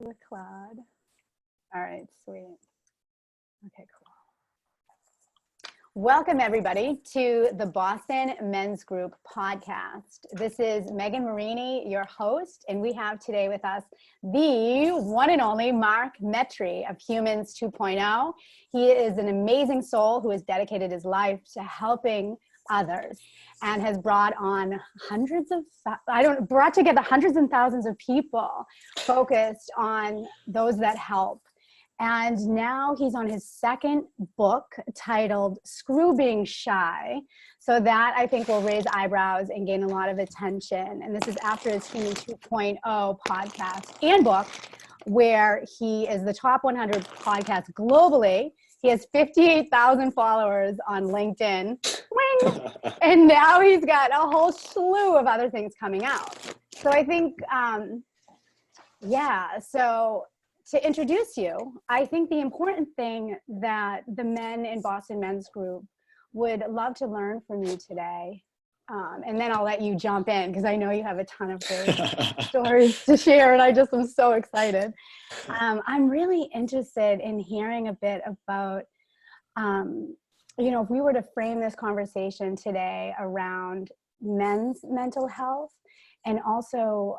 with Claude. All right, sweet. Okay, cool. Welcome, everybody, to the Boston Men's Group podcast. This is Megan Marini, your host, and we have today with us the one and only Mark Metry of Humans 2.0. He is an amazing soul who has dedicated his life to helping others and has brought together hundreds and thousands of people focused on those that help. And now he's on his second book titled Screw Being Shy. So that I think will raise eyebrows and gain a lot of attention. And this is after his Human 2.0 podcast and book, where he is the top 100 podcast globally. He has 58,000 followers on LinkedIn. And now he's got a whole slew of other things coming out. So I think, so to introduce you, I think the important thing that the men in Boston Men's Group would love to learn from you today, and then I'll let you jump in because I know you have a ton of great stories to share, and I just am so excited. I'm really interested in hearing a bit about, if we were to frame this conversation today around men's mental health, and also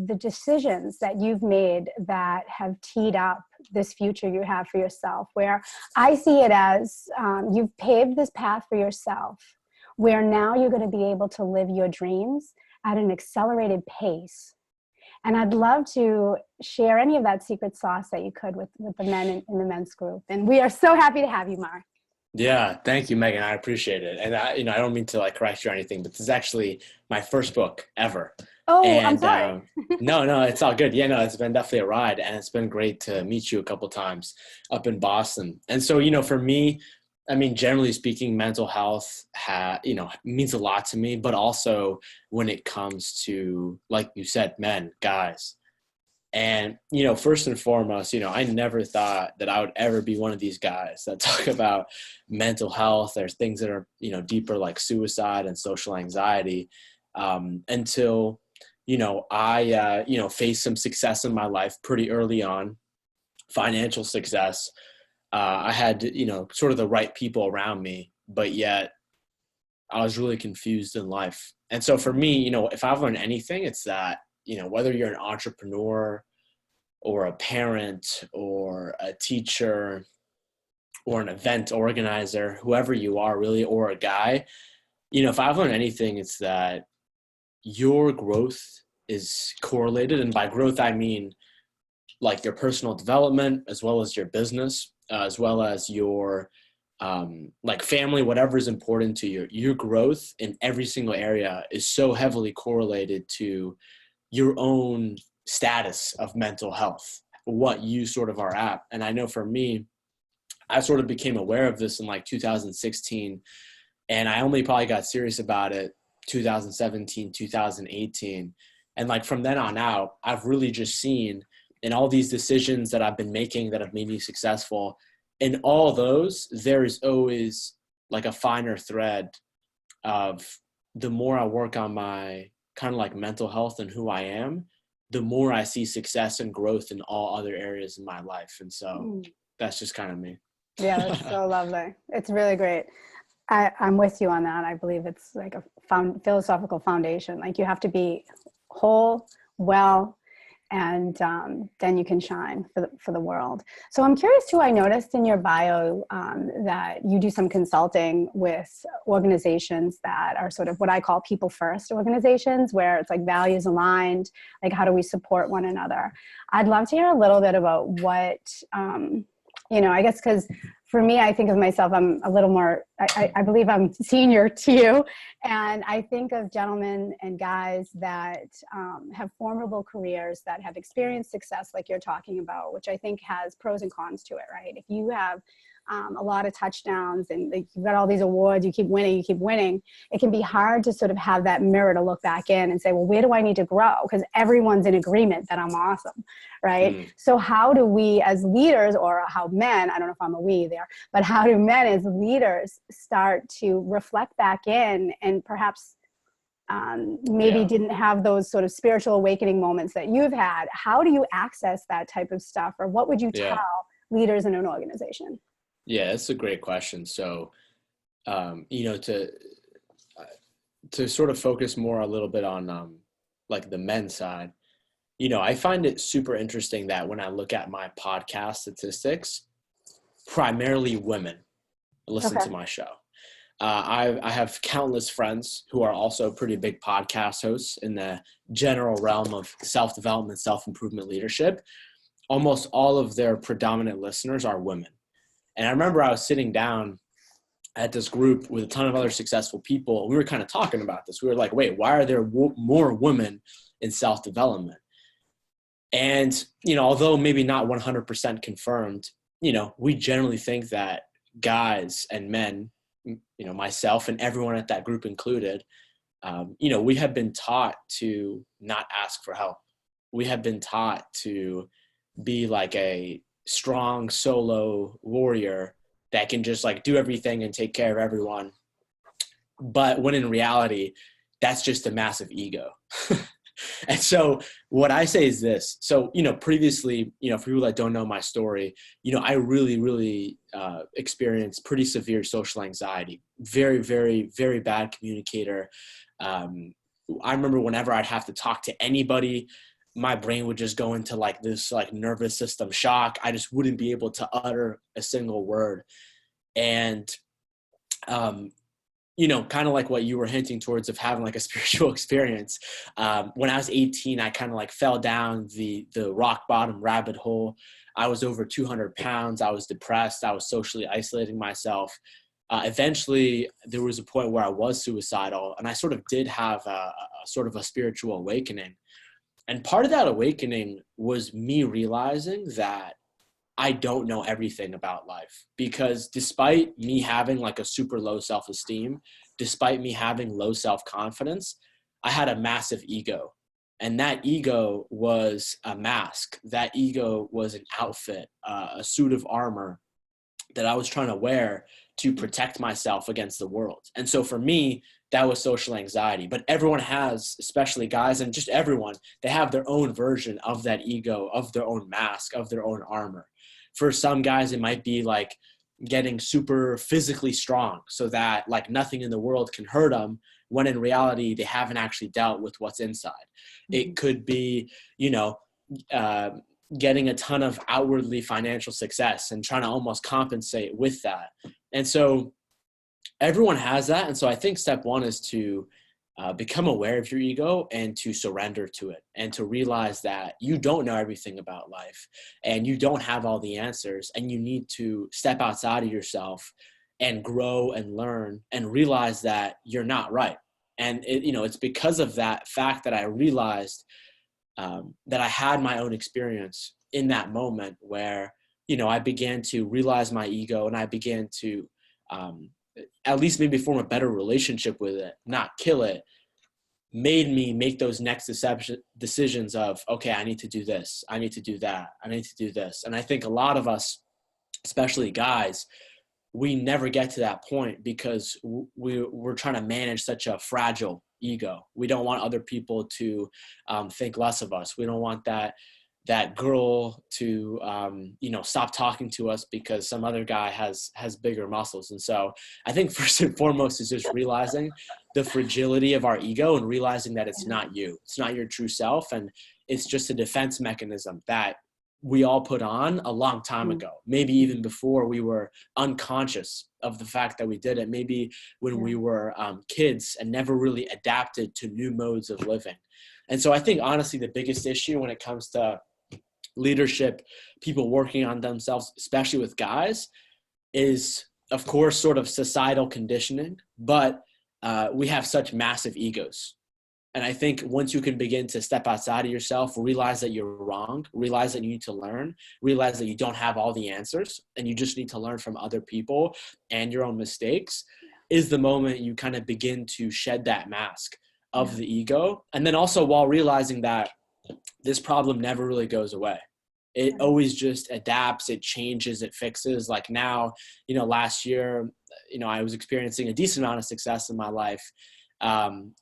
the decisions that you've made that have teed up this future you have for yourself, where I see it as you've paved this path for yourself, where now you're going to be able to live your dreams at an accelerated pace. And I'd love to share any of that secret sauce that you could with the men in the men's group. And we are so happy to have you, Mark. Yeah, thank you, Megan. I appreciate it. And I don't mean to correct you or anything, but this is actually my first book ever. Oh, and, I'm sorry. No, it's all good. Yeah, no, it's been definitely a ride, and it's been great to meet you a couple times up in Boston. And so, for me, I mean, generally speaking, mental health means a lot to me, but also when it comes to, like you said, men, guys. And, first and foremost, I never thought that I would ever be one of these guys that talk about mental health. There's things that are, deeper, like suicide and social anxiety, until, I faced some success in my life pretty early on, financial success. I had, sort of the right people around me, but yet I was really confused in life. And so for me, if I've learned anything, it's that, whether you're an entrepreneur or a parent or a teacher or an event organizer, whoever you are really, or a guy, if I've learned anything, it's that your growth is correlated. And by growth, I mean like your personal development, as well as your business, as well as your family, whatever is important to you. Your growth in every single area is so heavily correlated to your own status of mental health, what you sort of are at. And I know for me, I sort of became aware of this in 2016, and I only probably got serious about it 2017, 2018. And from then on out, I've really just seen in all these decisions that I've been making that have made me successful, in all those, there is always a finer thread of the more I work on my kind of mental health and who I am, the more I see success and growth in all other areas in my life. And so that's just kind of me. Yeah, that's so lovely. It's really great. I'm with you on that. I believe it's like a philosophical foundation. You have to be whole, well, and then you can shine for the world. So I'm curious too, I noticed in your bio that you do some consulting with organizations that are sort of what I call people first organizations, where it's values aligned, how do we support one another? I'd love to hear a little bit about what, I guess because for me, I think of myself, I'm a little more, I believe I'm senior to you. And I think of gentlemen and guys that have formidable careers, that have experienced success like you're talking about, which I think has pros and cons to it, right? If you have a lot of touchdowns and you've got all these awards, you keep winning, it can be hard to sort of have that mirror to look back in and say, well, where do I need to grow? Because everyone's in agreement that I'm awesome, right? So how do we as leaders, or how men, I don't know if I'm a we there, but how do men as leaders start to reflect back in and perhaps maybe didn't have those sort of spiritual awakening moments that you've had. How do you access that type of stuff, or what would you tell leaders in an organization? Yeah, that's a great question. So, to sort of focus more a little bit on like the men's side, I find it super interesting that when I look at my podcast statistics, primarily women listen to my show. I have countless friends who are also pretty big podcast hosts in the general realm of self-development, self-improvement, leadership. Almost all of their predominant listeners are women. And I remember I was sitting down at this group with a ton of other successful people. We were kind of talking about this. We were like, wait, why are there more women in self-development? And, although maybe not 100% confirmed, we generally think that guys and men, myself and everyone at that group included, we have been taught to not ask for help. We have been taught to be like a strong solo warrior that can just like do everything and take care of everyone. But when in reality, that's just a massive ego. And so what I say is this. So, previously, for people that don't know my story, I really, really experienced pretty severe social anxiety, very, very, very bad communicator. I remember whenever I'd have to talk to anybody, my brain would just go into like this like nervous system shock. I just wouldn't be able to utter a single word. And, kind of like what you were hinting towards of having like a spiritual experience. When I was 18, I kind of like fell down the rock bottom rabbit hole. I was over 200 pounds. I was depressed. I was socially isolating myself. Eventually, there was a point where I was suicidal, and I sort of did have a sort of a spiritual awakening. And part of that awakening was me realizing that I don't know everything about life, because despite me having like a super low self-esteem, despite me having low self-confidence, I had a massive ego. And that ego was a mask. That ego was an outfit, a suit of armor that I was trying to wear to protect myself against the world. And so for me, that was social anxiety. But everyone has, especially guys and just everyone, they have their own version of that ego, of their own mask, of their own armor. For some guys, it might be like getting super physically strong so that like nothing in the world can hurt them, when in reality, they haven't actually dealt with what's inside. It could be, getting a ton of outwardly financial success and trying to almost compensate with that. And so everyone has that. And so I think step one is to become aware of your ego and to surrender to it, and to realize that you don't know everything about life and you don't have all the answers, and you need to step outside of yourself and grow and learn and realize that you're not right. And it's because of that fact that I realized that I had my own experience in that moment where, I began to realize my ego, and I began to at least maybe form a better relationship with it, not kill it, made me make those next decisions of, okay, I need to do this. I need to do that. I need to do this. And I think a lot of us, especially guys, we never get to that point because we're trying to manage such a fragile ego. We don't want other people to think less of us. We don't want that girl to stop talking to us because some other guy has bigger muscles. And so I think first and foremost is just realizing the fragility of our ego and realizing that it's not you. It's not your true self. And it's just a defense mechanism that we all put on a long time ago, maybe even before we were unconscious of the fact that we did it, maybe when we were kids and never really adapted to new modes of living. And so I think honestly, the biggest issue when it comes to leadership, people working on themselves, especially with guys, is of course sort of societal conditioning, but we have such massive egos. And I think once you can begin to step outside of yourself, realize that you're wrong, realize that you need to learn, realize that you don't have all the answers and you just need to learn from other people and your own mistakes, is the moment you kind of begin to shed that mask of the ego. And then also while realizing that this problem never really goes away. It always just adapts, it changes, it fixes. Like now, last year, I was experiencing a decent amount of success in my life.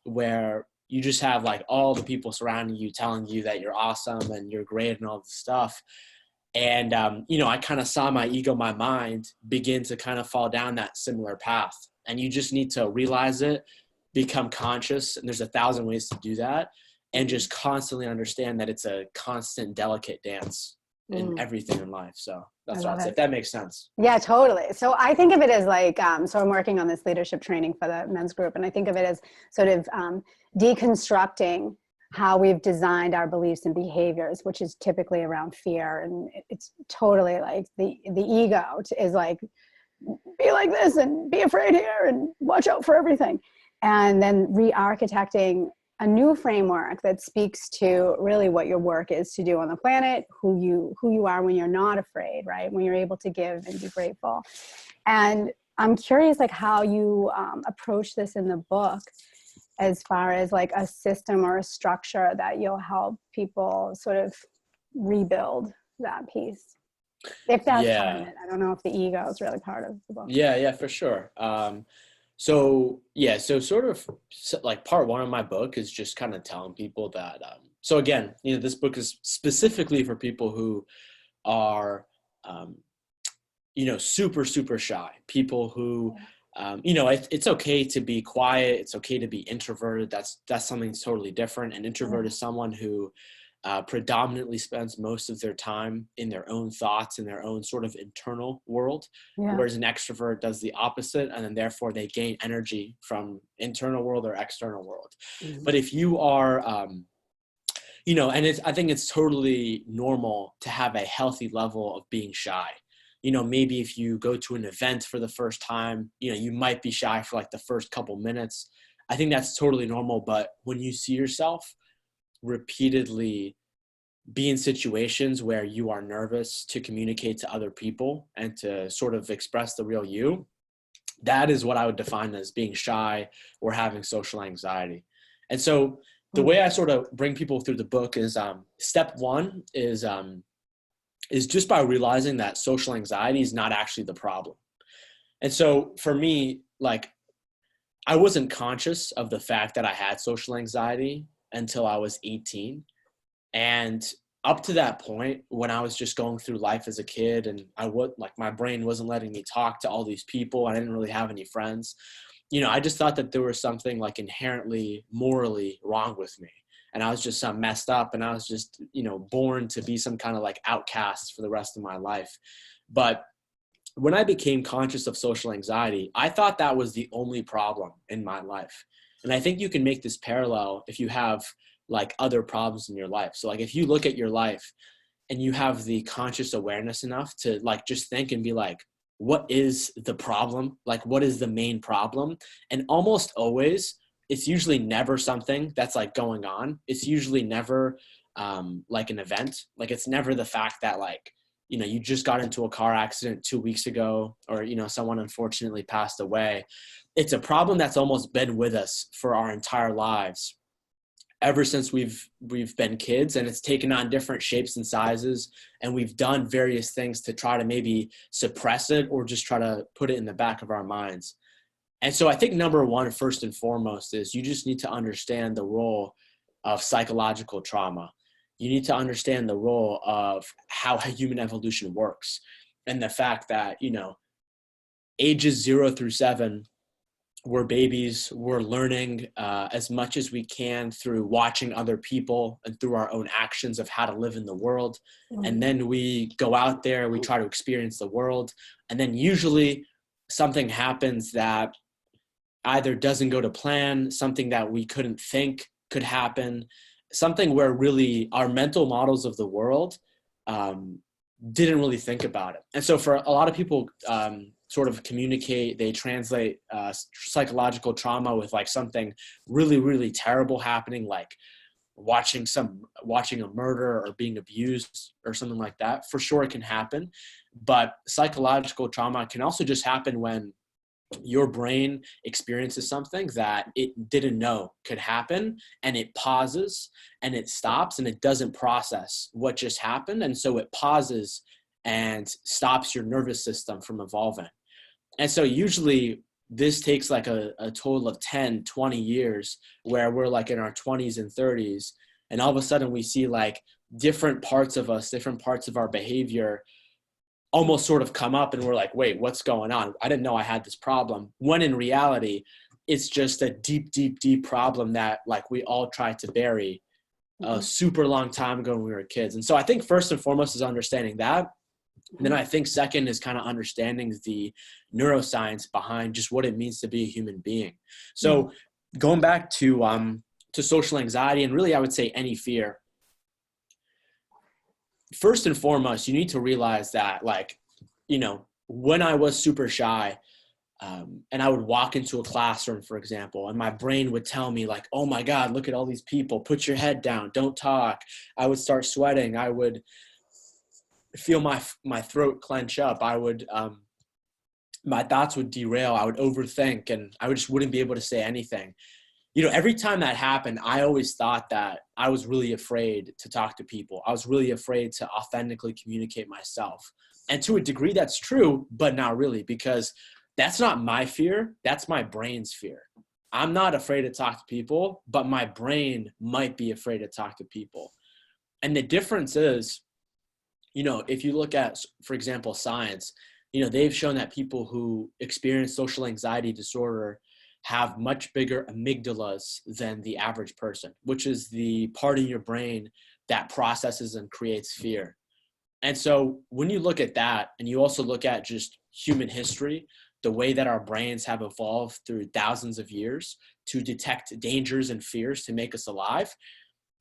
where you just have like all the people surrounding you telling you that you're awesome and you're great and all this stuff. And, I kind of saw my ego, my mind begin to kind of fall down that similar path. And you just need to realize it, become conscious. And there's 1,000 ways to do that. And just constantly understand that it's a constant, delicate dance in everything in life. So that's what I'd say, if that makes sense. Yeah, totally. So I think of it as like, so I'm working on this leadership training for the men's group. And I think of it as sort of deconstructing how we've designed our beliefs and behaviors, which is typically around fear. And it's totally like the ego is like, be like this and be afraid here and watch out for everything. And then re-architecting a new framework that speaks to really what your work is to do on the planet, who you are when you're not afraid, right? When you're able to give and be grateful. And I'm curious, like how you approach this in the book, as far as like a system or a structure that you'll help people sort of rebuild that piece. If that's part of it. I don't know if the ego is really part of the book. Yeah, for sure. So sort of like part one of my book is just kind of telling people that, so again, this book is specifically for people who are, super, super shy, people who, it's okay to be quiet. It's okay to be introverted. That's something that's totally different. An introvert is someone who predominantly spends most of their time in their own thoughts, in their own sort of internal world, whereas an extrovert does the opposite, and then therefore they gain energy from internal world or external world. But if you are, and I think it's totally normal to have a healthy level of being shy. Maybe if you go to an event for the first time, you might be shy for like the first couple minutes. I think that's totally normal. But when you see yourself repeatedly be in situations where you are nervous to communicate to other people and to sort of express the real you, that is what I would define as being shy or having social anxiety. And so the way I sort of bring people through the book is step one is just by realizing that social anxiety is not actually the problem. And so for me, like, I wasn't conscious of the fact that I had social anxiety until I was 18. And up to that point, when I was just going through life as a kid and my brain wasn't letting me talk to all these people, I didn't really have any friends, I just thought that there was something like inherently morally wrong with me. And I was just messed up, and I was just, born to be some kind of like outcast for the rest of my life. But when I became conscious of social anxiety, I thought that was the only problem in my life. And I think you can make this parallel if you have like other problems in your life. So like if you look at your life and you have the conscious awareness enough to like just think and be like, what is the problem? Like, what is the main problem? And almost always, it's usually never something that's like going on. It's usually never like an event. Like it's never the fact that like, you just got into a car accident 2 weeks ago, or, someone unfortunately passed away. It's a problem that's almost been with us for our entire lives, ever since we've been kids, and it's taken on different shapes and sizes. And we've done various things to try to maybe suppress it or just try to put it in the back of our minds. And so I think number one, first and foremost, is you just need to understand the role of psychological trauma. You need to understand the role of how human evolution works, and the fact that, ages 0 through 7, we're babies, we're learning as much as we can through watching other people and through our own actions of how to live in the world. And then we go out there, we try to experience the world. And then usually something happens that either doesn't go to plan, something that we couldn't think could happen, something where really our mental models of the world didn't really think about it. And so for a lot of people, sort of communicate, they translate psychological trauma with like something really, really terrible happening, like watching a murder or being abused or something like that. For sure it can happen, but psychological trauma can also just happen when your brain experiences something that it didn't know could happen, and it pauses and it stops and it doesn't process what just happened. And so it pauses and stops your nervous system from evolving. And so usually this takes like a total of 10, 20 years where we're like in our 20s and 30s. And all of a sudden we see like different parts of us, different parts of our behavior almost sort of come up, and we're like, wait, what's going on? I didn't know I had this problem. When in reality, it's just a deep, deep, deep problem that like we all tried to bury a super long time ago when we were kids. And so I think first and foremost is understanding that. And then I think second is kind of understanding the neuroscience behind just what it means to be a human being. So going back to social anxiety, and really I would say any fear, first and foremost, you need to realize that, like, you know, when I was super shy, and I would walk into a classroom, for example, and my brain would tell me like, oh my God, look at all these people, put your head down, don't talk. I would start sweating. I would feel my throat clench up. I would, my thoughts would derail. I would overthink, and I just wouldn't be able to say anything. You know, every time that happened, I always thought that I was really afraid to talk to people. I was really afraid to authentically communicate myself. And to a degree, that's true, but not really, because that's not my fear. That's my brain's fear. I'm not afraid to talk to people, but my brain might be afraid to talk to people. And the difference is, you know, if you look at, for example, science, you know, they've shown that people who experience social anxiety disorder have much bigger amygdalas than the average person, which is the part in your brain that processes and creates fear. And so when you look at that, and you also look at just human history, the way that our brains have evolved through thousands of years to detect dangers and fears to make us alive,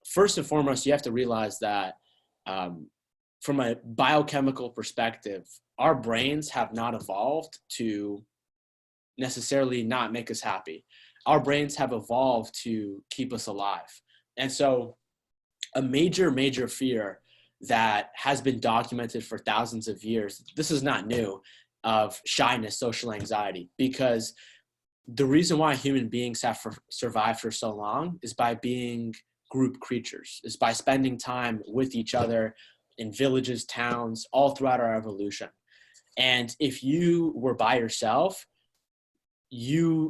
first and foremost, you have to realize that from a biochemical perspective, our brains have not evolved to necessarily not make us happy. Our brains have evolved to keep us alive. And so a major fear that has been documented for thousands of years, this is not new, of shyness, social anxiety, because the reason why human beings have survived for so long is by being group creatures, is by spending time with each other in villages, towns, all throughout our evolution. And if you were by yourself, you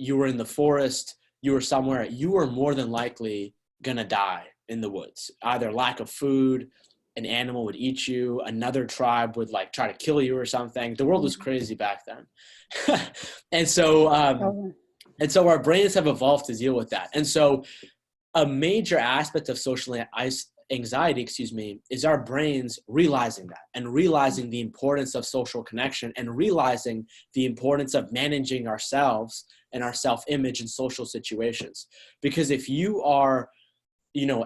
were in the forest, you were somewhere, you were more than likely gonna die in the woods. Either lack of food, an animal would eat you, another tribe would like try to kill you or something. The world was crazy back then. And so our brains have evolved to deal with that. And so a major aspect of social anxiety, is our brains realizing that, and realizing the importance of social connection, and realizing the importance of managing ourselves and our self-image in social situations. Because if you are, you know,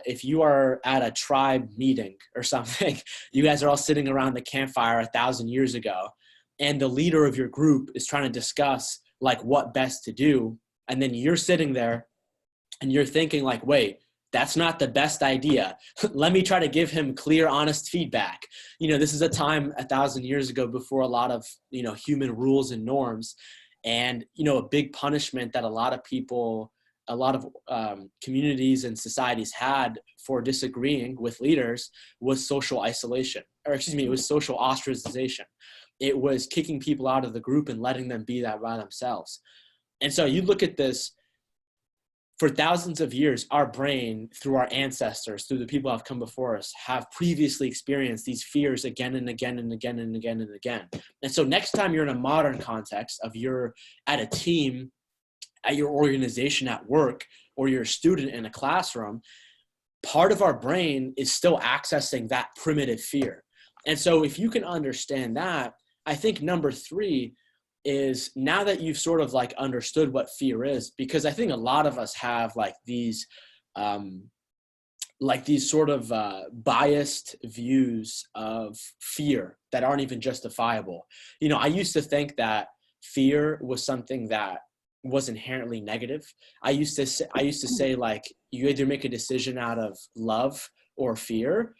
if you are at a tribe meeting or something, you guys are all sitting around the campfire 1,000 years ago, and the leader of your group is trying to discuss like what best to do. And then you're sitting there and you're thinking like, wait, that's not the best idea. Let me try to give him clear, honest feedback. You know, this is a time 1,000 years ago before a lot of, you know, human rules and norms. And, you know, a big punishment that a lot of people, a lot of communities and societies had for disagreeing with leaders was social isolation, it was social ostracization. It was kicking people out of the group and letting them be that by themselves. And so you look at this, for thousands of years, our brain, through our ancestors, through the people who have come before us, have previously experienced these fears again and again and again and again and again. And so next time you're in a modern context of you're at a team, at your organization at work, or you're a student in a classroom, part of our brain is still accessing that primitive fear. And so if you can understand that, I think number 3 is, now that you've sort of like understood what fear is, because I think a lot of us have like these sort of biased views of fear that aren't even justifiable. You know, I used to think that fear was something that was inherently negative. I used to say like, you either make a decision out of love or fear.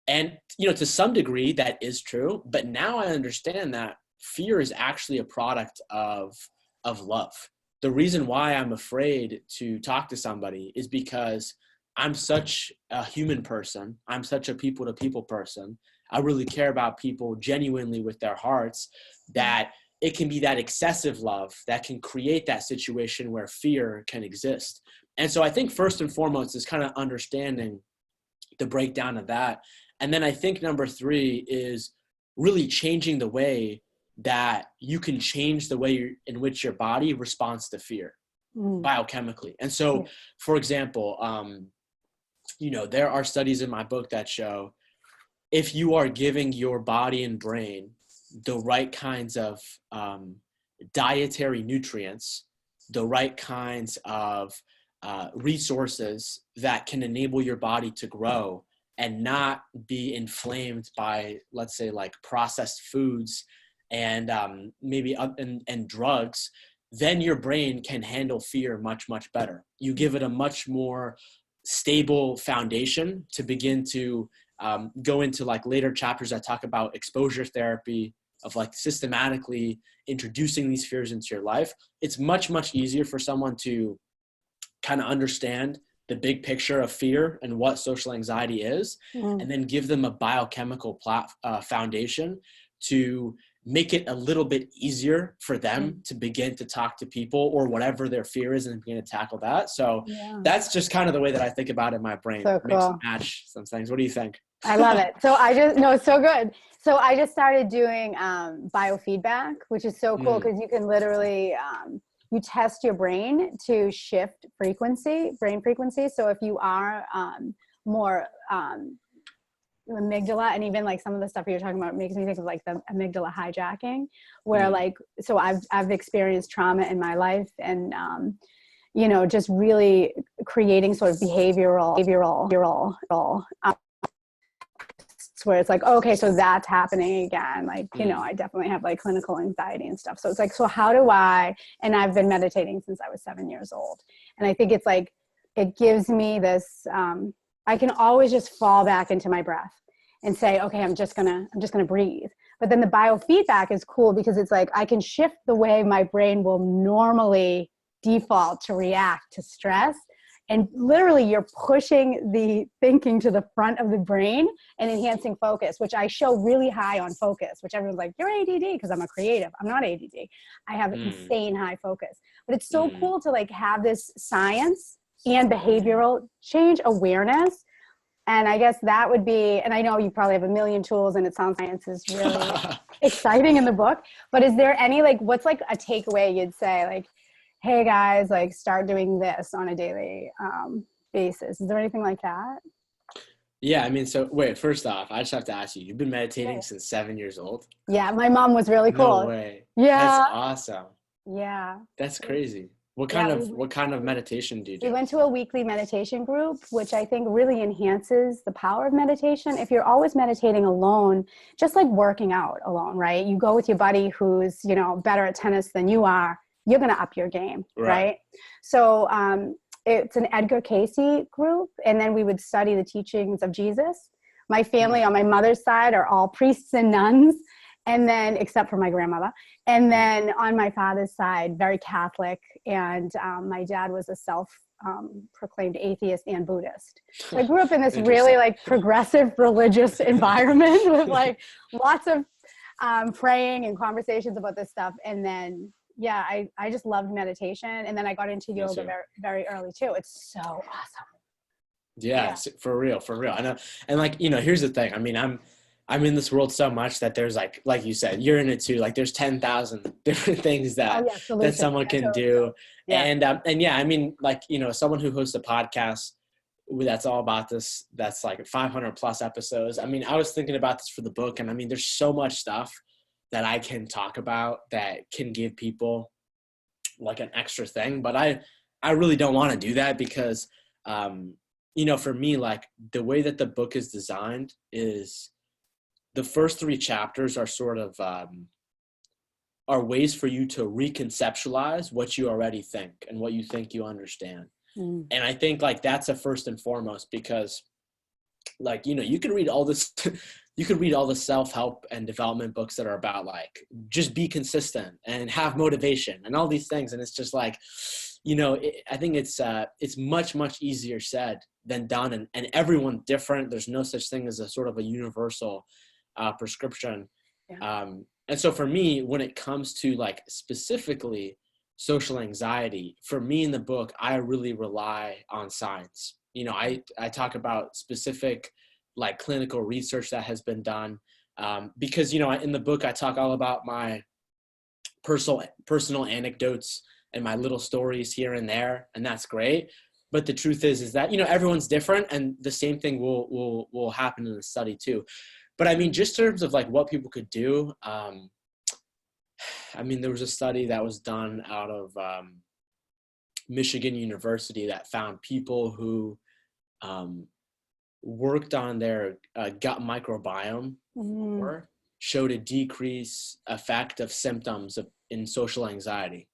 And, you know, to some degree that is true, but now I understand that fear is actually a product of love. The reason why I'm afraid to talk to somebody is because I'm such a human person. I'm such a people to people person. I really care about people genuinely with their hearts, that it can be that excessive love that can create that situation where fear can exist. And so I think first and foremost is kind of understanding the breakdown of that. And then I think number 3 is really changing the way that you can change the way in which your body responds to fear biochemically. And so, for example, there are studies in my book that show if you are giving your body and brain the right kinds of dietary nutrients, the right kinds of resources that can enable your body to grow and not be inflamed by, let's say, like processed foods and maybe and drugs, then your brain can handle fear much, much better. You give it a much more stable foundation to begin to go into like later chapters that talk about exposure therapy, of like systematically introducing these fears into your life. It's much, much easier for someone to kind of understand the big picture of fear and what social anxiety is, and then give them a biochemical foundation to make it a little bit easier for them to begin to talk to people or whatever their fear is and begin to tackle that. So that's just kind of the way that I think about it in my brain. So cool. Mix and match some things. What do you think? I love it. So it's so good. So I just started doing biofeedback, which is so cool because you can literally, you test your brain to shift brain frequency. So if you are more amygdala, and even like some of the stuff you're talking about makes me think of like the amygdala hijacking, where like, so I've experienced trauma in my life, and just really creating sort of behavioral where it's like, okay, so that's happening again. Like, I definitely have like clinical anxiety and stuff. So it's like, so how do and I've been meditating since I was 7 years old. And I think it's like, it gives me this, I can always just fall back into my breath and say, okay, I'm just gonna breathe. But then the biofeedback is cool because it's like, I can shift the way my brain will normally default to react to stress. And literally you're pushing the thinking to the front of the brain and enhancing focus, which I show really high on focus, which everyone's like, you're ADD, because I'm a creative. I'm not ADD. I have insane high focus. But it's so cool to like have this science and behavioral change awareness. And I guess that would be, and I know you probably have a million tools and it sounds science is really exciting in the book, but is there any, like, what's like a takeaway you'd say, like, hey guys, like start doing this on a daily basis? Is there anything like that? Yeah, I mean, so wait, first off, I just have to ask you, you've been meditating since 7 years old? Yeah, my mom was really cool. No way. Yeah. That's awesome. Yeah. That's crazy. What kind of meditation do you do? We went to a weekly meditation group, which I think really enhances the power of meditation. If you're always meditating alone, just like working out alone, right? You go with your buddy who's, better at tennis than you are, you're going to up your game, right? So it's an Edgar Cayce group, and then we would study the teachings of Jesus. My family on my mother's side are all priests and nuns, and then, except for my grandmother. And then on my father's side, very Catholic, and my dad was a self-proclaimed atheist and Buddhist. So I grew up in this really like progressive religious environment with like lots of praying and conversations about this stuff. And then I just loved meditation. And then I got into yoga very, very early too. It's so awesome. Yeah, for real. I know. And like, here's the thing. I mean, I'm in this world so much that there's like you said, you're in it too. Like there's 10,000 different things that someone can do. Yeah. And yeah, I mean, like, someone who hosts a podcast that's all about this, that's like 500 plus episodes. I mean, I was thinking about this for the book, and I mean, there's so much stuff that I can talk about that can give people like an extra thing. But I really don't want to do that because, for me, like the way that the book is designed is the first 3 chapters are sort of are ways for you to reconceptualize what you already think and what you think you understand. And I think like that's a first and foremost, because like, you can read all this, you could read all the self-help and development books that are about like, just be consistent and have motivation and all these things. And it's just like, I think it's much, much easier said than done. And everyone's different. There's no such thing as a sort of a universal prescription. And so for me, when it comes to like specifically social anxiety, for me in the book, I really rely on science. I talk about specific like clinical research that has been done, because, in the book, I talk all about my personal anecdotes and my little stories here and there, and that's great. But the truth is that, everyone's different, and the same thing will happen in the study too. But I mean, just in terms of like what people could do, I mean, there was a study that was done out of Michigan University that found people who worked on their gut microbiome more showed a decrease effect of symptoms in social anxiety.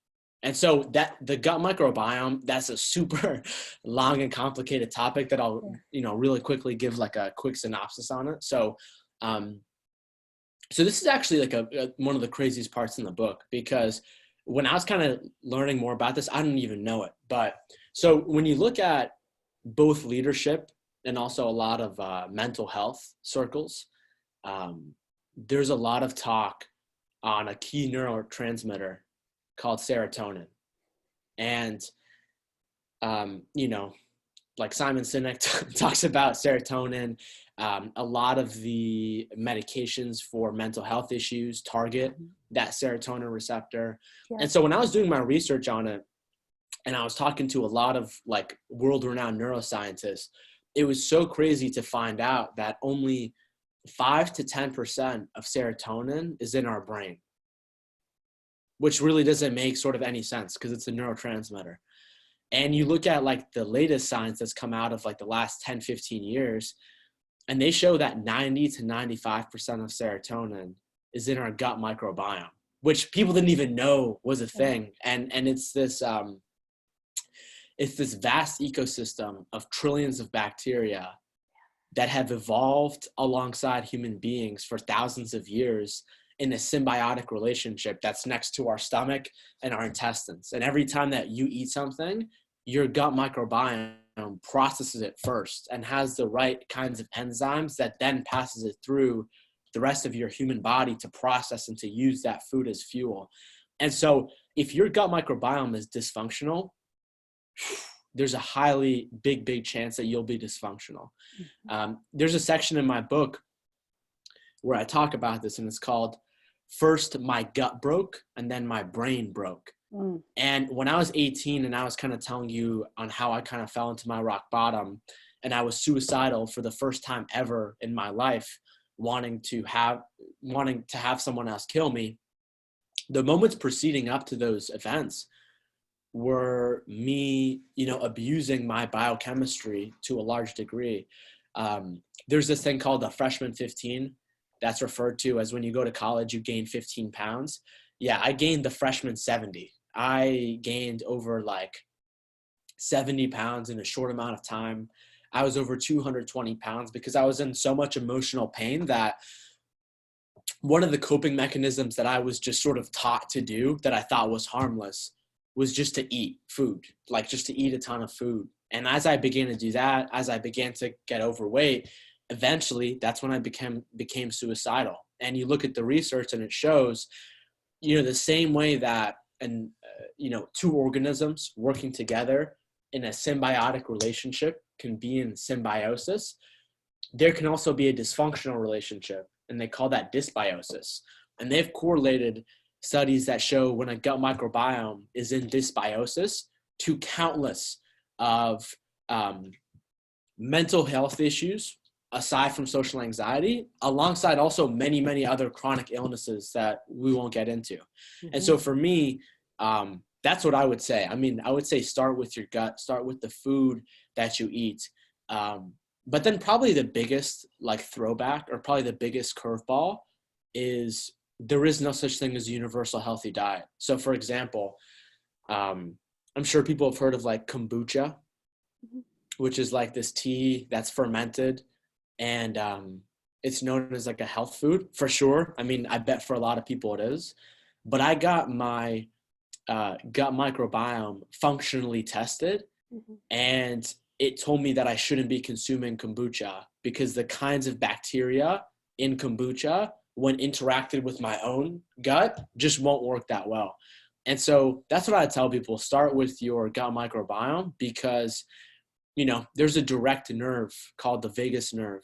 And so that the gut microbiome, that's a super long and complicated topic that I'll, really quickly give like a quick synopsis on it. So, so this is actually like one of the craziest parts in the book, because when I was kind of learning more about this, I didn't even know it. But so when you look at both leadership and also a lot of mental health circles, there's a lot of talk on a key neurotransmitter called serotonin. And, like Simon Sinek talks about serotonin, a lot of the medications for mental health issues target that serotonin receptor. Yeah. And so when I was doing my research on it, and I was talking to a lot of like world-renowned neuroscientists, it was so crazy to find out that only 5 to 10% of serotonin is in our brain, which really doesn't make sort of any sense because it's a neurotransmitter. And you look at like the latest science that's come out of like the last 10, 15 years, and they show that 90 to 95% of serotonin is in our gut microbiome, which people didn't even know was a thing. And it's this vast ecosystem of trillions of bacteria that have evolved alongside human beings for thousands of years in a symbiotic relationship that's next to our stomach and our intestines. And every time that you eat something, your gut microbiome processes it first and has the right kinds of enzymes that then passes it through the rest of your human body to process and to use that food as fuel. And so if your gut microbiome is dysfunctional, there's a highly big chance that you'll be dysfunctional. There's a section in my book where I talk about this, and it's called First My Gut Broke and Then My Brain Broke. And when I was 18 and I was kind of telling you on how I kind of fell into my rock bottom, and I was suicidal for the first time ever in my life, wanting to have someone else kill me, the moments preceding up to those events were me, abusing my biochemistry to a large degree. There's this thing called the freshman 15 that's referred to as when you go to college, you gain 15 pounds. Yeah, I gained the freshman 70. I gained over like 70 pounds in a short amount of time. I was over 220 pounds because I was in so much emotional pain that one of the coping mechanisms that I was just sort of taught to do that I thought was harmless was just to eat food, like just to eat a ton of food. And as I began to do that, as I began to get overweight, eventually that's when I became suicidal. And you look at the research and it shows, the same way that, two organisms working together in a symbiotic relationship can be in symbiosis, there can also be a dysfunctional relationship, and they call that dysbiosis. And they've correlated studies that show when a gut microbiome is in dysbiosis to countless of mental health issues aside from social anxiety, alongside also many other chronic illnesses that we won't get into. And so for me, that's what I would say. I mean, I would say start with your gut, start with the food that you eat. But then probably the biggest like throwback, or probably the biggest curveball, is there is no such thing as a universal healthy diet. So for example, I'm sure people have heard of like kombucha, which is like this tea that's fermented, and it's known as like a health food for sure. I mean, I bet for a lot of people it is. But I got my gut microbiome functionally tested, and it told me that I shouldn't be consuming kombucha because the kinds of bacteria in kombucha when interacted with my own gut just won't work that well. And so that's what I tell people. Start with your gut microbiome, because, there's a direct nerve called the vagus nerve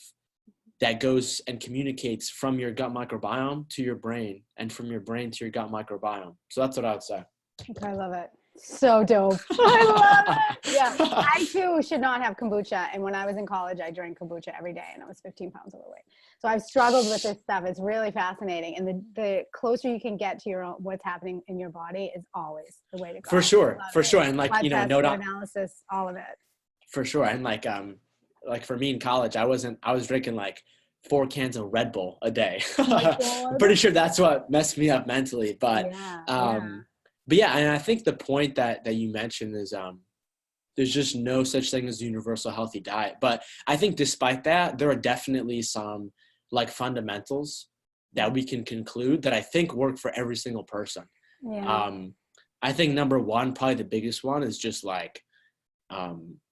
that goes and communicates from your gut microbiome to your brain, and from your brain to your gut microbiome. So that's what I would say. Okay, I love it. So dope. I love it. Yeah. I too should not have kombucha. And when I was in college, I drank kombucha every day and I was 15 pounds overweight. So I've struggled with this stuff. It's really fascinating. And the closer you can get to your own, what's happening in your body is always the way to go. For sure. And like, Blood test, no doubt. analysis, all of it. For sure. And like for me in college, I was drinking like 4 cans of Red Bull a day. I'm pretty sure that's what messed me up mentally. But But yeah, and I think the point that you mentioned is there's just no such thing as a universal healthy diet. But I think despite that, there are definitely some like fundamentals that we can conclude that I think work for every single person. Yeah. I think number one, probably the biggest one, is just like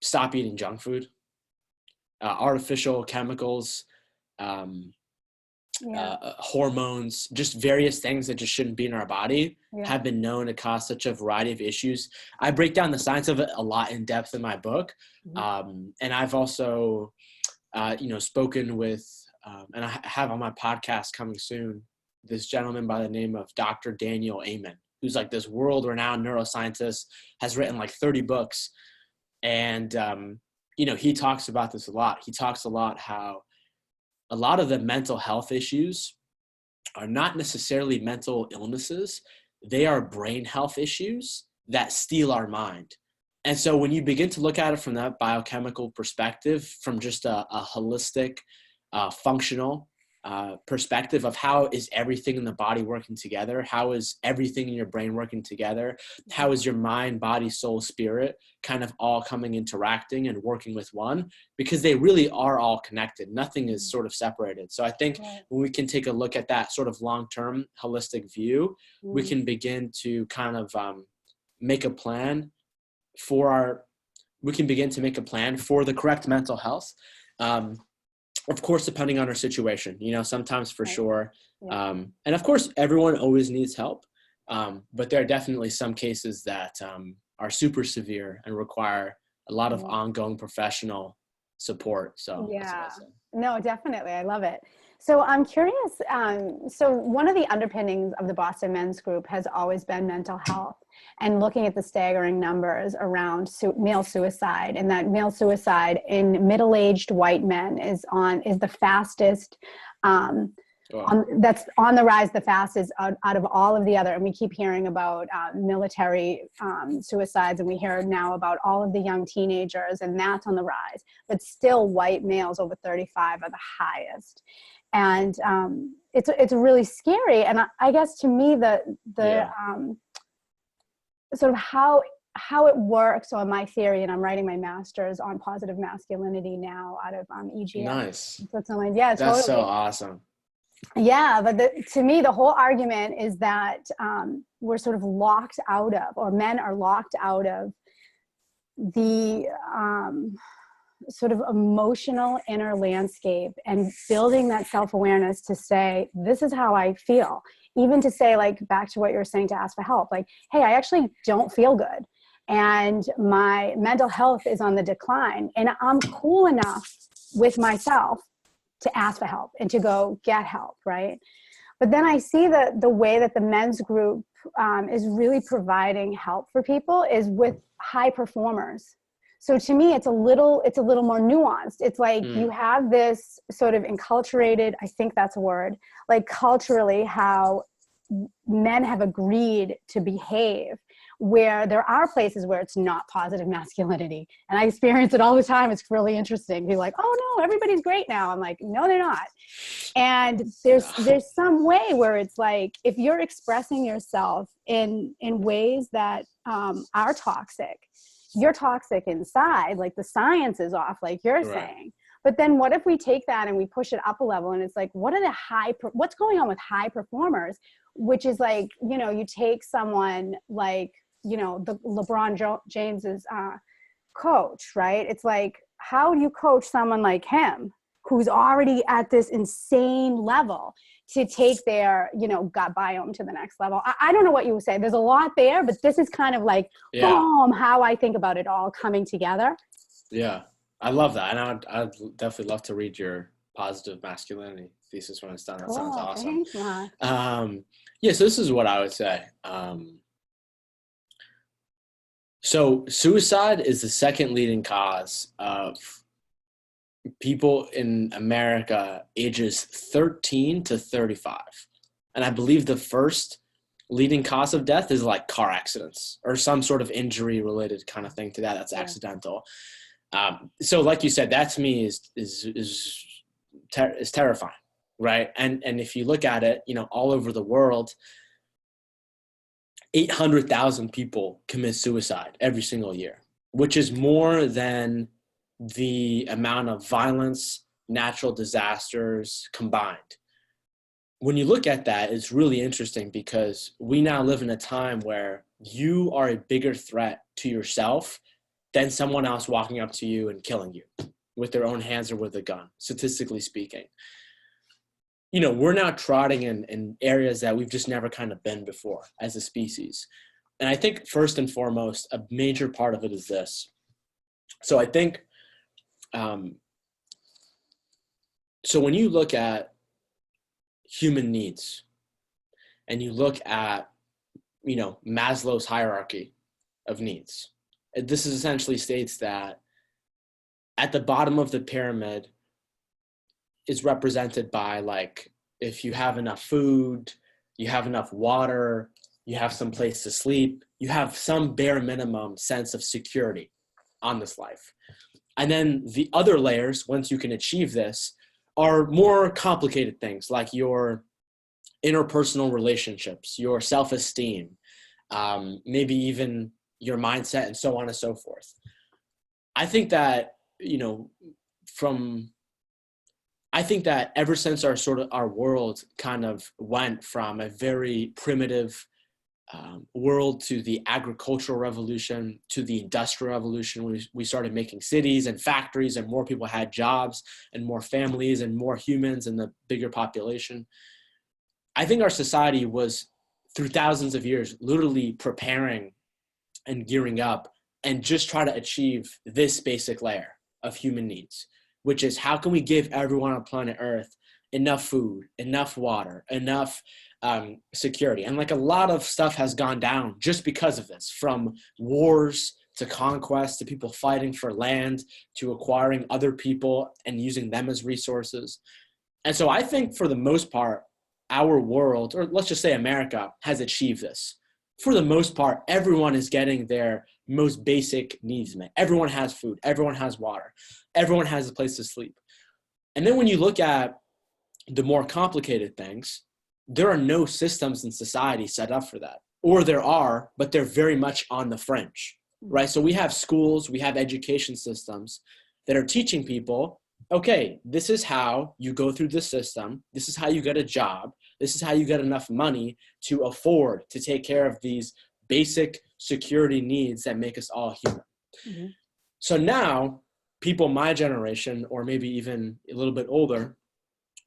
stop eating junk food, artificial chemicals, hormones, just various things that just shouldn't be in our body have been known to cause such a variety of issues. I break down the science of it a lot in depth in my book. And I've also, spoken with, and I have on my podcast coming soon, this gentleman by the name of Dr. Daniel Amen, who's like this world-renowned neuroscientist, has written like 30 books. And, he talks about this a lot. He talks a lot how a lot of the mental health issues are not necessarily mental illnesses. They are brain health issues that steal our mind. And so when you begin to look at it from that biochemical perspective, from just a holistic, functional perspective of how is everything in the body working together, how is everything in your brain working together, how is your mind, body, soul, spirit kind of all coming, interacting and working with one, because they really are all connected. Nothing is sort of separated. So I think when we can take a look at that sort of long-term holistic view, we can begin to kind of make a plan for the correct mental health. Of course, depending on our situation, sometimes for sure. And of course, everyone always needs help. But there are definitely some cases that are super severe and require a lot of ongoing professional support. So no, definitely. I love it. So I'm curious. So one of the underpinnings of the Boston Men's Group has always been mental health, and looking at the staggering numbers around male suicide, and that male suicide in middle-aged white men is the fastest, that's on the rise, the fastest out of all of the other. And we keep hearing about military suicides, and we hear now about all of the young teenagers, and that's on the rise. But still, white males over 35 are the highest. And it's really scary. And I guess to me, the sort of how it works, on my theory, and I'm writing my master's on positive masculinity now out of EGM. Nice. In Switzerland. Yeah, that's so awesome. Yeah, but to me, the whole argument is that we're sort of locked out of, or men are locked out of the sort of emotional inner landscape, and building that self-awareness to say, this is how I feel. Even to say, like, back to what you were saying, to ask for help, like, hey, I actually don't feel good, and my mental health is on the decline, and I'm cool enough with myself to ask for help and to go get help, right? But then I see the way that the men's group is really providing help for people is with high performers. So to me, it's a little more nuanced. It's like you have this sort of enculturated, I think that's a word, like culturally how men have agreed to behave, where there are places where it's not positive masculinity. And I experience it all the time. It's really interesting. You're like, oh no, everybody's great now. I'm like, no, they're not. And there's some way where it's like, if you're expressing yourself in ways that are toxic, you're toxic inside, like the science is off, like you're saying. But then what if we take that and we push it up a level, and it's like, what's going on with high performers, which is like, you take someone like, the LeBron James's coach, right? It's like, how do you coach someone like him? who's already at this insane level to take their, gut biome to the next level. I don't know what you would say. There's a lot there, but this is kind of like, boom, how I think about it all coming together. Yeah, I love that. And I'd definitely love to read your positive masculinity thesis when it's done. That sounds awesome. Thanks, Mark. So this is what I would say. So suicide is the second leading cause of people in America ages 13 to 35. And I believe the first leading cause of death is like car accidents or some sort of injury related kind of thing to that. That's accidental. So like you said, that to me is terrifying. Right. And if you look at it, all over the world, 800,000 people commit suicide every single year, which is more than the amount of violence, natural disasters combined. When you look at that, it's really interesting because we now live in a time where you are a bigger threat to yourself than someone else walking up to you and killing you with their own hands or with a gun, statistically speaking. We're now trotting in areas that we've just never kind of been before as a species. And I think first and foremost, a major part of it is this. So I think, so when you look at human needs and you look at, Maslow's hierarchy of needs, this is essentially states that at the bottom of the pyramid is represented by, like, if you have enough food, you have enough water, you have some place to sleep, you have some bare minimum sense of security on this life. And then the other layers, once you can achieve this, are more complicated things like your interpersonal relationships, your self-esteem, maybe even your mindset, and so on and so forth. I think that, I think that ever since our world kind of went from a very primitive world to the agricultural revolution, to the industrial revolution, we started making cities and factories and more people had jobs and more families and more humans and the bigger population. I think our society was, through thousands of years, literally preparing and gearing up and just try to achieve this basic layer of human needs, which is how can we give everyone on planet Earth enough food, enough water, enough security. And like a lot of stuff has gone down just because of this, from wars to conquest to people fighting for land to acquiring other people and using them as resources. And so I think for the most part, our world, or let's just say America, has achieved this. For the most part, everyone is getting their most basic needs met. Everyone has food. Everyone has water. Everyone has a place to sleep. And then when you look at the more complicated things, there are no systems in society set up for that. Or there are, but they're very much on the fringe, right? So we have schools, we have education systems that are teaching people, okay, this is how you go through the system. This is how you get a job. This is how you get enough money to afford to take care of these basic security needs that make us all human. Mm-hmm. So now people my generation, or maybe even a little bit older,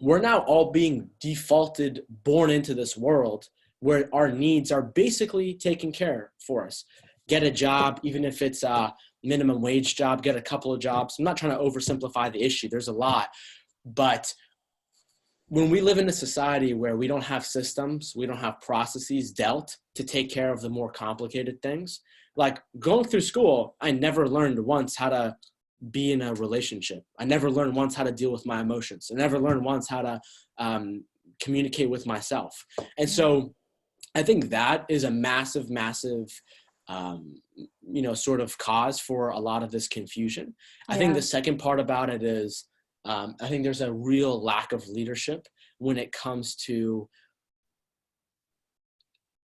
we're now all being defaulted, born into this world where our needs are basically taken care for us. Get a job, even if it's a minimum wage job, get a couple of jobs. I'm not trying to oversimplify the issue. There's a lot. But when we live in a society where we don't have systems, we don't have processes dealt to take care of the more complicated things, like going through school, I never learned once how to be in a relationship. I never learned once how to deal with my emotions. I never learned once how to communicate with myself. And so I think that is a massive, massive, sort of cause for a lot of this confusion. Yeah. I think the second part about it is, I think there's a real lack of leadership when it comes to,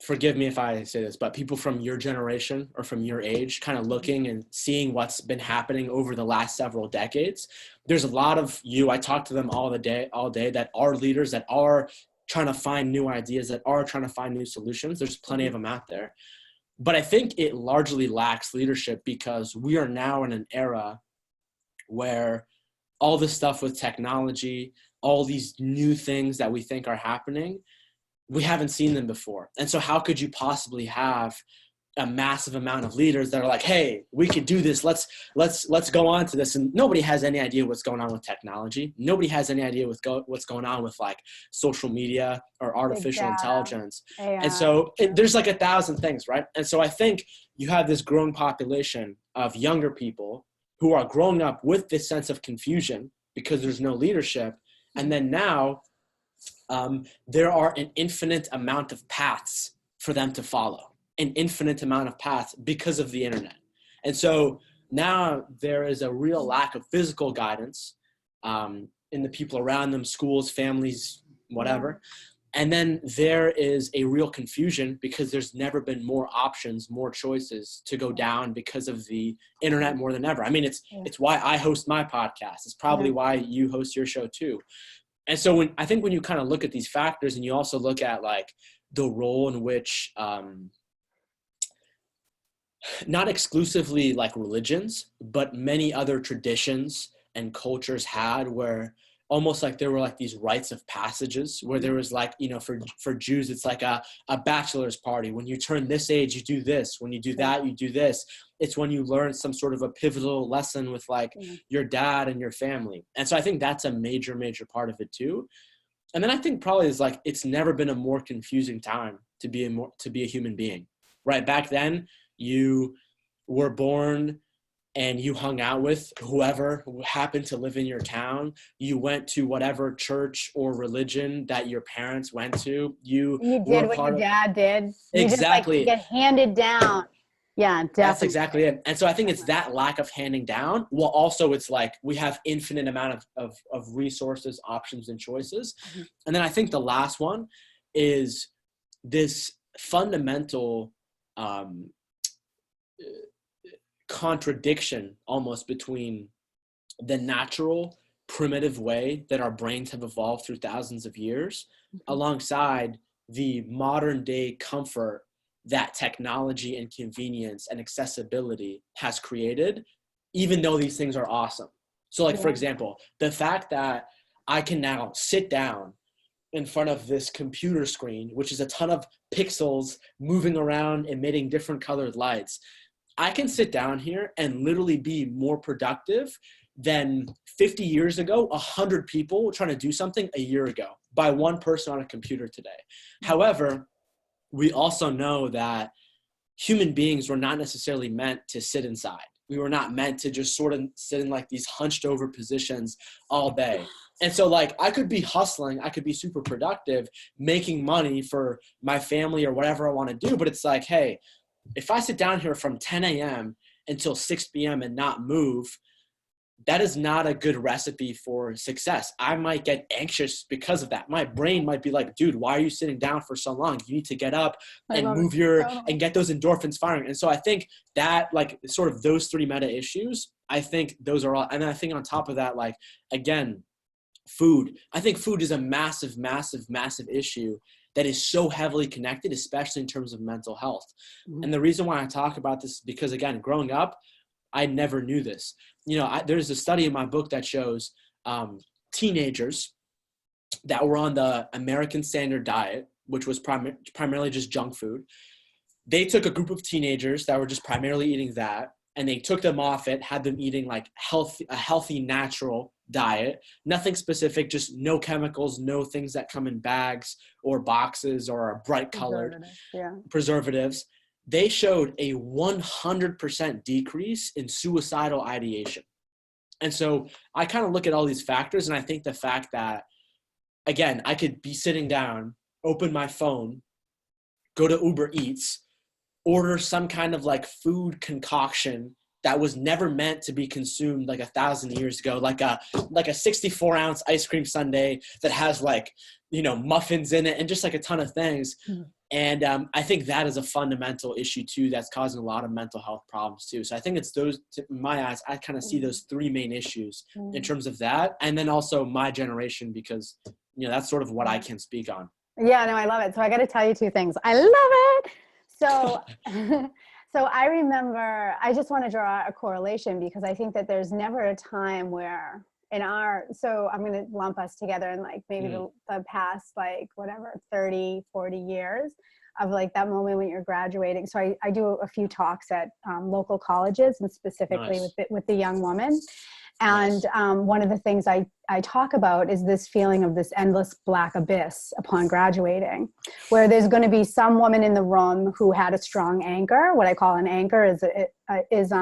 forgive me if I say this, but people from your generation or from your age kind of looking and seeing what's been happening over the last several decades. There's a lot of I talk to them all day that are leaders, that are trying to find new ideas, that are trying to find new solutions. There's plenty of them out there. But I think it largely lacks leadership because we are now in an era where all this stuff with technology, all these new things that we think are happening, we haven't seen them before. And so how could you possibly have a massive amount of leaders that are like, hey, we could do this. Let's go on to this. And nobody has any idea what's going on with technology. Nobody has any idea what's going on with like social media or artificial intelligence. AI. And so there's like 1,000 things, right? And so I think you have this growing population of younger people who are growing up with this sense of confusion because there's no leadership. And then now there are an infinite amount of paths for them to follow. An infinite amount of paths because of the internet. And so now there is a real lack of physical guidance in the people around them, schools, families, whatever. And then there is a real confusion because there's never been more options, more choices to go down because of the internet more than ever. I mean, it's why I host my podcast. It's probably why you host your show too. And so when you kind of look at these factors and you also look at like the role in which not exclusively like religions, but many other traditions and cultures had, where almost like there were like these rites of passages where there was like, you know, for Jews, it's like a bachelor's party. When you turn this age, you do this. When you do that, you do this. It's when you learn some sort of a pivotal lesson with like your dad and your family. And so I think that's a major, major part of it too. And then I think probably is like, it's never been a more confusing time to be a human being, right? Back then, you were born and you hung out with whoever happened to live in your town. You went to whatever church or religion that your parents went to. You did what your dad did. Exactly. You just like get handed down. Yeah, definitely. That's exactly it. And so I think it's that lack of handing down. Well, also it's like we have infinite amount of resources, options, and choices. Mm-hmm. And then I think the last one is this fundamental contradiction almost between the natural primitive way that our brains have evolved through thousands of years alongside the modern day comfort that technology and convenience and accessibility has created, even though these things are awesome. So like, for example, the fact that I can now sit down in front of this computer screen, which is a ton of pixels moving around, emitting different colored lights. I can sit down here and literally be more productive than 50 years ago, 100 people trying to do something a year ago by one person on a computer today. However, we also know that human beings were not necessarily meant to sit inside. We were not meant to just sort of sit in like these hunched over positions all day. And so like I could be hustling, I could be super productive, making money for my family or whatever I want to do. But it's like, hey, if I sit down here from 10 a.m. until 6 p.m. and not move, that is not a good recipe for success. I might get anxious because of that. My brain might be like, dude, why are you sitting down for so long? You need to get up and move and get those endorphins firing. And so I think that like sort of those three meta issues, I think those are all, and I think on top of that, like, again, food. I think food is a massive, massive, massive issue that is so heavily connected, especially in terms of mental health. Mm-hmm. And the reason why I talk about this is because, again, growing up, I never knew this. You know, there's a study in my book that shows teenagers that were on the American Standard Diet, which was primarily just junk food. They took a group of teenagers that were just primarily eating that, and they took them off it, had them eating like a healthy, natural diet, nothing specific, just no chemicals, no things that come in bags or boxes or are bright colored preservatives. They showed a 100% decrease in suicidal ideation. And so I kind of look at all these factors, and I think the fact that, again, I could be sitting down, open my phone, go to Uber Eats, order some kind of like food concoction that was never meant to be consumed like 1,000 years ago, like a 64-ounce ice cream sundae that has like, you know, muffins in it and just like a ton of things. Mm-hmm. And I think that is a fundamental issue too that's causing a lot of mental health problems too. So I think it's those, in my eyes, I kind of see those three main issues in terms of that. And then also my generation, because, you know, that's sort of what I can speak on. Yeah, no, I love it. So I got to tell you two things. I love it. So, so I remember, I just want to draw a correlation because I think that there's never a time where so I'm going to lump us together in like maybe the past, like whatever, 30, 40 years of like that moment when you're graduating. So I do a few talks at local colleges, and specifically with the young woman. And one of the things I talk about is this feeling of this endless black abyss upon graduating, where there's going to be some woman in the room who had a strong anchor. What I call an anchor is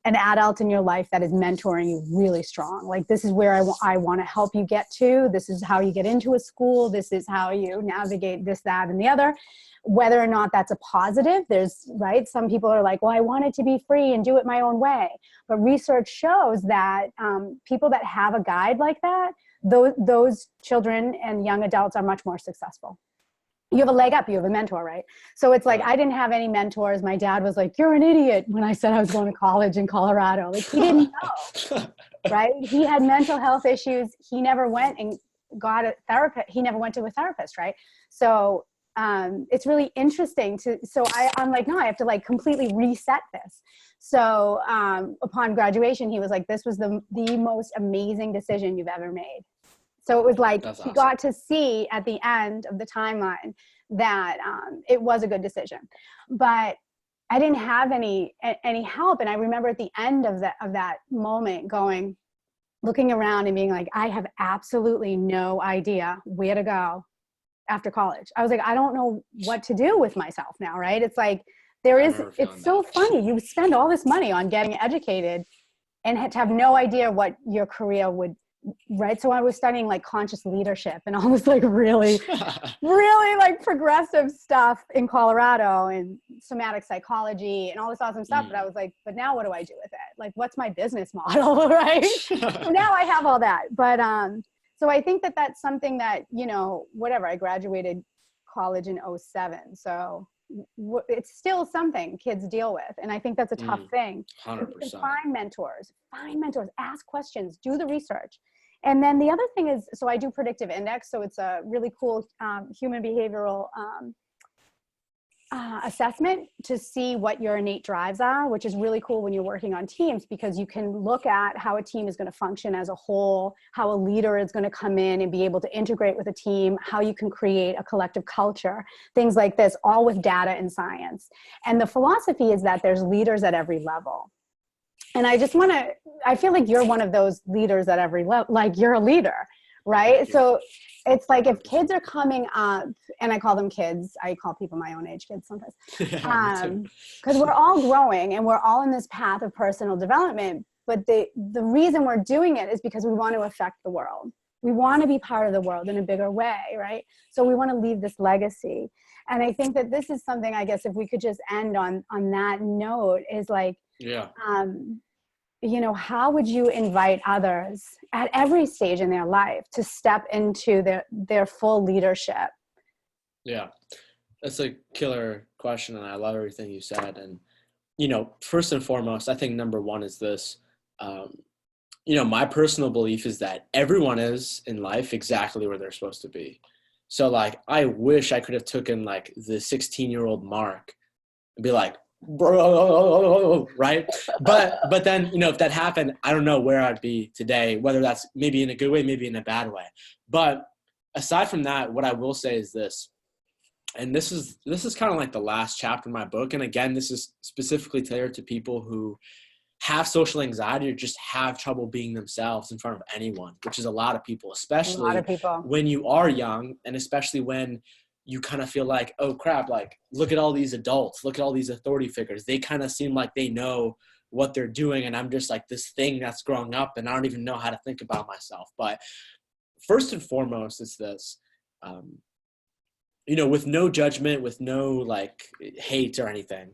an adult in your life that is mentoring you really strong. Like, this is where I want to help you get to. This is how you get into a school. This is how you navigate this, that, and the other. Whether or not that's a positive, some people are like, well, I want it to be free and do it my own way. But research shows that people that have a guide like that, those children and young adults are much more successful. You have a leg up, you have a mentor, right? So it's like, I didn't have any mentors. My dad was like, you're an idiot, when I said I was going to college in Colorado. Like, he didn't know, right? He had mental health issues. He never went and got a therapist. He never went to a therapist, right? So it's really interesting I'm like, no, I have to like completely reset this. So upon graduation, he was like, this was the most amazing decision you've ever made. So it was like, That's he awesome. got to see at the end of the timeline that it was a good decision. But I didn't have any help. And I remember at the end of that moment looking around and being like, I have absolutely no idea where to go after college. I was like, I don't know what to do with myself now, right? It's like, it's so funny. You spend all this money on getting educated and to have no idea what your career would, right? So I was studying like conscious leadership and all this like really, really like progressive stuff in Colorado and somatic psychology and all this awesome stuff. But I was like, but now what do I do with it? Like, what's my business model, right? So now I have all that. But so I think that that's something that, whatever, I graduated college in 2007. So it's still something kids deal with. And I think that's a tough thing. 100%. Find mentors, ask questions, do the research. And then the other thing is, so I do predictive index. So it's a really cool human behavioral assessment to see what your innate drives are, which is really cool when you're working on teams, because you can look at how a team is going to function as a whole, how a leader is going to come in and be able to integrate with a team, how you can create a collective culture, things like this, all with data and science. And the philosophy is that there's leaders at every level. And I feel like you're one of those leaders at every level, like you're a leader, right? So it's like, if kids are coming up, and I call them kids, I call people my own age kids sometimes, because we're all growing and we're all in this path of personal development. But the reason we're doing it is because we want to affect the world. We want to be part of the world in a bigger way, right? So we want to leave this legacy. And I think that this is something, I guess, if we could just end on that note, is like, how would you invite others at every stage in their life to step into their full leadership? Yeah, that's a killer question. And I love everything you said. And, first and foremost, I think number one is this, my personal belief is that everyone is in life exactly where they're supposed to be. So like, I wish I could have taken like the 16-year-old Mark and be like, bro, right? But then, if that happened, I don't know where I'd be today, whether that's maybe in a good way, maybe in a bad way. But aside from that, what I will say is this, and this is kind of like the last chapter in my book. And again, this is specifically tailored to people who have social anxiety or just have trouble being themselves in front of anyone, which is a lot of people, especially when you are young, and especially when you kind of feel like, oh crap, like look at all these adults, look at all these authority figures. They kind of seem like they know what they're doing. And I'm just like this thing that's growing up and I don't even know how to think about myself. But first and foremost, it's this, with no judgment, with no like hate or anything,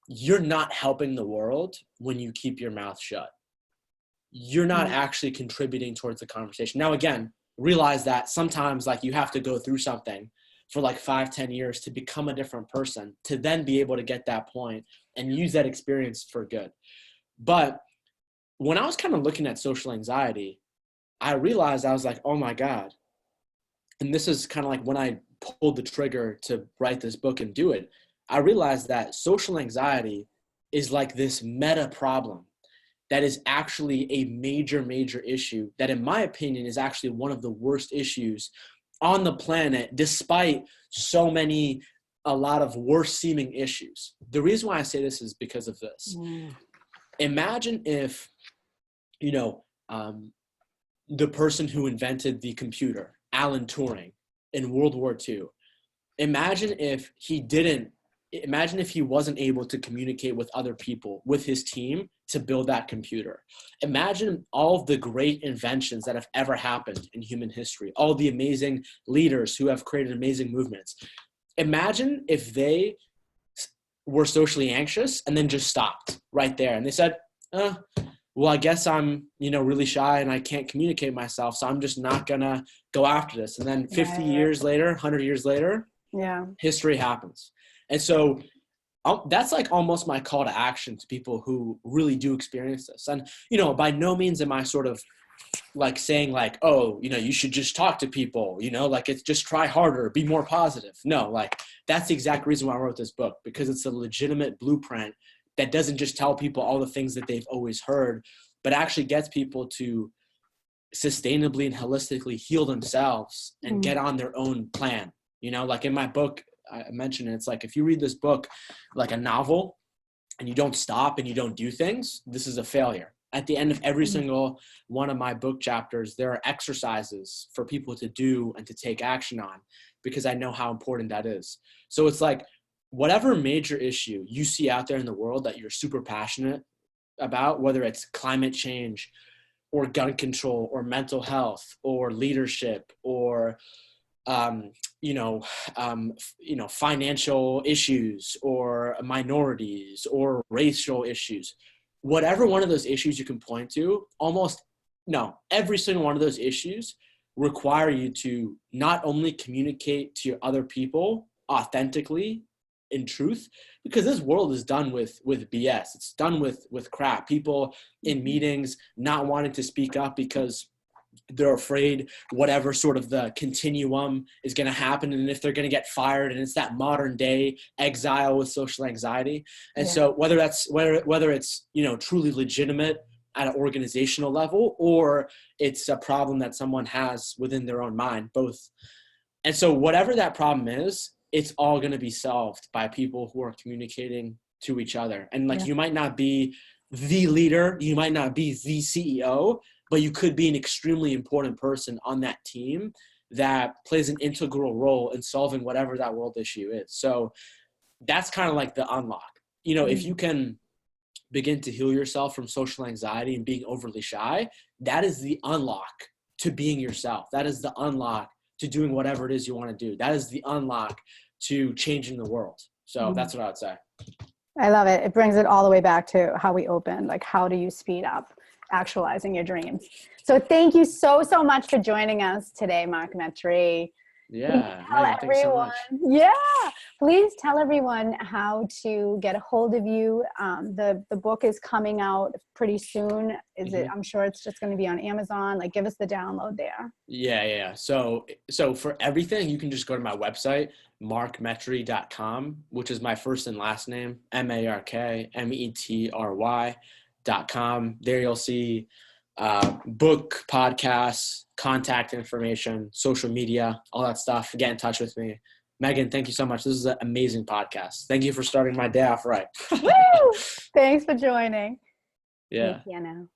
you're not helping the world when you keep your mouth shut. You're not actually contributing towards the conversation. Now, again, realize that sometimes like you have to go through something for like 5-10 years to become a different person, to then be able to get that point and use that experience for good. But when I was kind of looking at social anxiety, I realized, I was like, oh my God. And this is kind of like when I pulled the trigger to write this book and do it, I realized that social anxiety is like this meta problem. that is actually a major, major issue that, in my opinion, is actually one of the worst issues on the planet, despite a lot of worse seeming issues. The reason why I say this is because of this. Imagine if, the person who invented the computer, Alan Turing, in World War II, imagine if he wasn't able to communicate with other people, with his team, to build that computer. Imagine all of the great inventions that have ever happened in human history, all the amazing leaders who have created amazing movements. Imagine if they were socially anxious and then just stopped right there. And they said, well, I guess I'm, really shy and I can't communicate myself, so I'm just not going to go after this. And then 50 years later, 100 years later, history happens. And so that's like almost my call to action to people who really do experience this. And, by no means am I sort of like saying like, oh, you should just talk to people, like it's just try harder, be more positive. No, like that's the exact reason why I wrote this book, because it's a legitimate blueprint that doesn't just tell people all the things that they've always heard, but actually gets people to sustainably and holistically heal themselves and get on their own plan. Like in my book, I mentioned it, it's like, if you read this book like a novel and you don't stop and you don't do things, this is a failure. At the end of every single one of my book chapters, there are exercises for people to do and to take action on, because I know how important that is. So it's like, whatever major issue you see out there in the world that you're super passionate about, whether it's climate change or gun control or mental health or leadership or financial issues or minorities or racial issues, whatever one of those issues you can point to, every single one of those issues require you to not only communicate to your other people authentically, in truth, because this world is done with BS. It's done with crap. People in meetings not wanting to speak up because they're afraid whatever sort of the continuum is going to happen, and if they're going to get fired, and it's that modern day exile with social anxiety. And so whether it's truly legitimate at an organizational level, or it's a problem that someone has within their own mind, both. And so whatever that problem is, it's all going to be solved by people who are communicating to each other. And you might not be the leader, you might not be the CEO, but you could be an extremely important person on that team that plays an integral role in solving whatever that world issue is. So that's kind of like the unlock. If you can begin to heal yourself from social anxiety and being overly shy, that is the unlock to being yourself. That is the unlock to doing whatever it is you want to do. That is the unlock to changing the world. So that's what I would say. I love it. It brings it all the way back to how we opened, like how do you speed up actualizing your dreams? So thank you so much for joining us today, Mark Metry. Yeah, Megan, thanks so much. Please tell everyone how to get a hold of you. The book is coming out pretty soon. I'm sure it's just going to be on Amazon. Like, give us the download there. Yeah. So for everything, you can just go to my website, markmetry.com, which is my first and last name, MarkMetry.com. There you'll see book, podcasts, contact information, social media, all that stuff. Get in touch with me. Megan, thank you so much. This is an amazing podcast. Thank you for starting my day off right. Woo! Thanks for joining. Yeah. Piano.